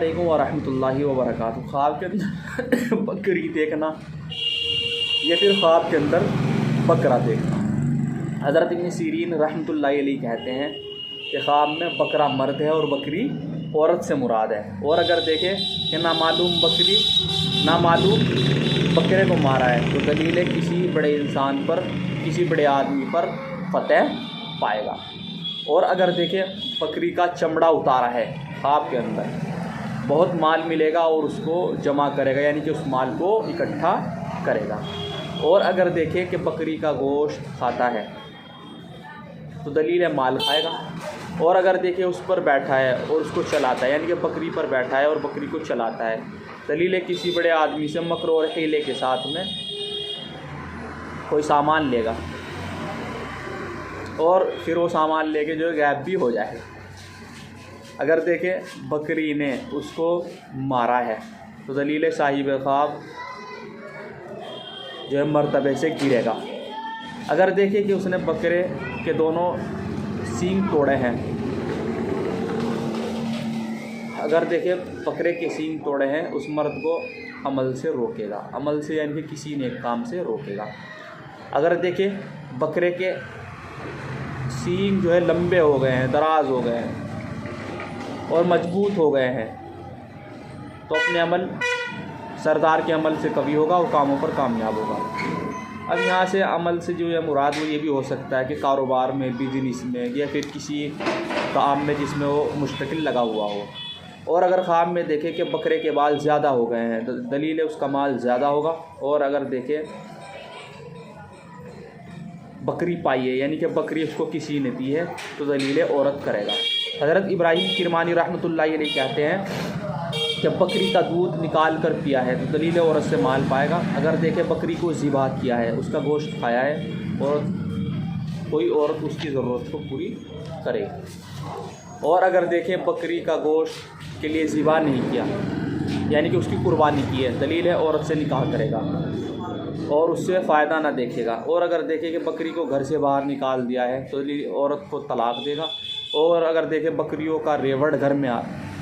अलैकुम वरहमतुल्लाहि वबरकातुहू। ख्वाब के अंदर बकरी देखना या फिर ख्वाब के अंदर बकरा देखना। हज़रत इब्न सीरीन रहमतुल्लाहि अलैहि कहते हैं कि ख्वाब में बकरा मर्द है और बकरी औरत से मुराद है। और अगर देखें कि नामालूम बकरी नामालूम बकरे को मारा है तो दलील है किसी बड़े इंसान पर, किसी बड़े आदमी पर फतह पाएगा। और अगर देखें बकरी का चमड़ा उतारा है ख्वाब के अंदर, बहुत माल मिलेगा और उसको जमा करेगा, यानी कि उस माल को इकट्ठा करेगा। और अगर देखें कि बकरी का गोश्त खाता है तो दलील है माल खाएगा। और अगर देखें उस पर बैठा है और उसको चलाता है, यानी कि बकरी पर बैठा है और बकरी को चलाता है, दलील है किसी बड़े आदमी से मकर और हीले के साथ में कोई सामान लेगा और फिर वो सामान लेके जो है गायब भी हो जाएगा। अगर देखें बकरी ने उसको मारा है तो दलील है साहिब ख्वाब जो है मर्तबे से गिरेगा। अगर देखें कि उसने बकरे के दोनों सींग तोड़े हैं, अगर देखें बकरे के सींग तोड़े हैं, उस मर्द को अमल से रोकेगा, अमल से यानी कि किसी नेक काम से रोकेगा। अगर देखें बकरे के सींग जो है लंबे हो गए हैं, दराज हो गए हैं और मजबूत हो गए हैं तो अपने अमल सरदार के अमल से कभी होगा और कामों पर कामयाब होगा। अब यहाँ से अमल से जो है मुराद वो ये भी हो सकता है कि कारोबार में, बिजनेस में या फिर किसी काम में जिसमें वो मुस्तकिल लगा हुआ हो। और अगर ख्वाब में देखें कि बकरे के बाल ज़्यादा हो गए हैं तो दलील है उसका माल ज़्यादा होगा। और अगर देखें बकरी पाई है, यानी कि बकरी उसको किसी ने दी है, तो दलील औरत करेगा। हज़रत इब्राहीम किरमानी रहमतुल्लाहि अलैहि कहते हैं कि बकरी का दूध निकाल कर पिया है तो दलील औरत से माल पाएगा। अगर देखें बकरी को ज़िबा किया है, उसका गोश्त खाया है और कोई औरत उसकी ज़रूरत को पूरी करेगी। और अगर देखें बकरी का गोश्त के लिए ज़िबा नहीं किया, यानी कि उसकी कुर्बानी की है, दलील है औरत से निकाह करेगा और उससे फ़ायदा ना देखेगा। और अगर देखें कि बकरी को घर से बाहर निकाल दिया है तो औरत को तलाक देगा। और अगर देखें बकरियों का रेवड़ घर में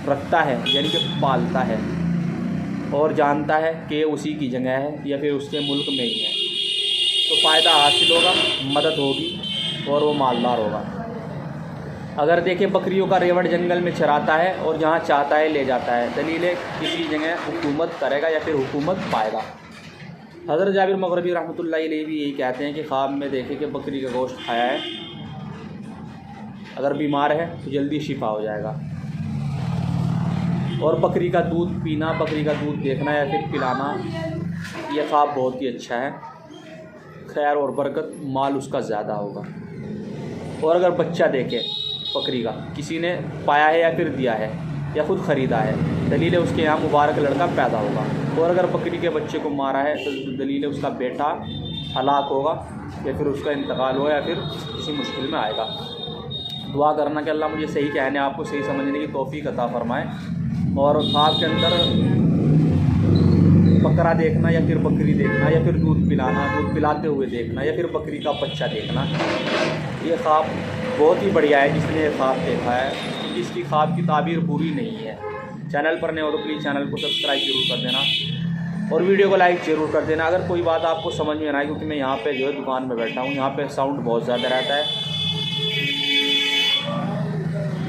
रखता है, यानी कि पालता है और जानता है कि उसी की जगह है या फिर उसके मुल्क में ही है, तो फ़ायदा हासिल होगा, मदद होगी और वो मालदार होगा। अगर देखें बकरियों का रेवड़ जंगल में चराता है और जहाँ चाहता है ले जाता है, दलील है किसी जगह हुकूमत करेगा या फिर हुकूमत पाएगा। हज़रत जाबिर मग़रिबी रहमतुल्लाहि अलैहि भी यही कहते हैं कि ख्वाब में देखें कि बकरी का गोश्त खाया है, अगर बीमार है तो जल्दी शिफा हो जाएगा। और बकरी का दूध पीना, बकरी का दूध देखना या फिर पिलाना, यह ख्वाब बहुत ही अच्छा है, खैर और बरकत, माल उसका ज़्यादा होगा। और अगर बच्चा देखे बकरी का, किसी ने पाया है या फिर दिया है या ख़ुद ख़रीदा है, दलील है उसके यहाँ मुबारक लड़का पैदा होगा। और अगर बकरी के बच्चे को मारा है तो दलील है उसका बेटा हलाक होगा या फिर उसका इंतकाल होगा या फिर किसी मुश्किल में आएगा। दुआ करना कि अल्लाह मुझे सही कहने, आपको सही समझने की तौफीक अता फ़रमाए। और ख्वाब के अंदर बकरा देखना या फिर बकरी देखना या फिर दूध पिलाना, दूध पिलाते हुए देखना या फिर बकरी का बच्चा देखना, ये ख्वाब बहुत ही बढ़िया है जिसने ये ख्वाब देखा है, क्योंकि इसकी ख्वाब की ताबीर पूरी नहीं है। चैनल पर नए हो तो प्लीज़ चैनल को सब्सक्राइब जरूर कर देना और वीडियो को लाइक ज़रूर कर देना। अगर कोई बात आपको समझ में ना आए, क्योंकि मैं यहाँ पे जो है दुकान में बैठा हूँ, यहाँ पे साउंड बहुत ज़्यादा रहता है,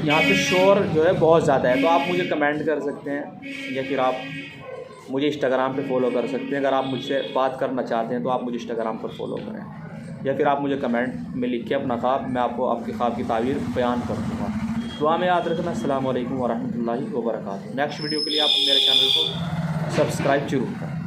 यहाँ पे शोर जो है बहुत ज़्यादा है, तो आप मुझे कमेंट कर सकते हैं या फिर आप मुझे इंस्टाग्राम पे फॉलो कर सकते हैं। अगर आप मुझसे बात करना चाहते हैं तो आप मुझे इंस्टाग्राम पर फॉलो करें या फिर आप मुझे कमेंट में लिख के अपना ख्वाब, मैं आपको आपके ख्वाब की ताबीर बयान कर दूँगा। दुआ में याद रखना। अस्सलाम वालेकुम वरहमतुल्लाहि वबरकातुहू। नेक्स्ट वीडियो के लिए आप मेरे चैनल को सब्सक्राइब जरूर करें।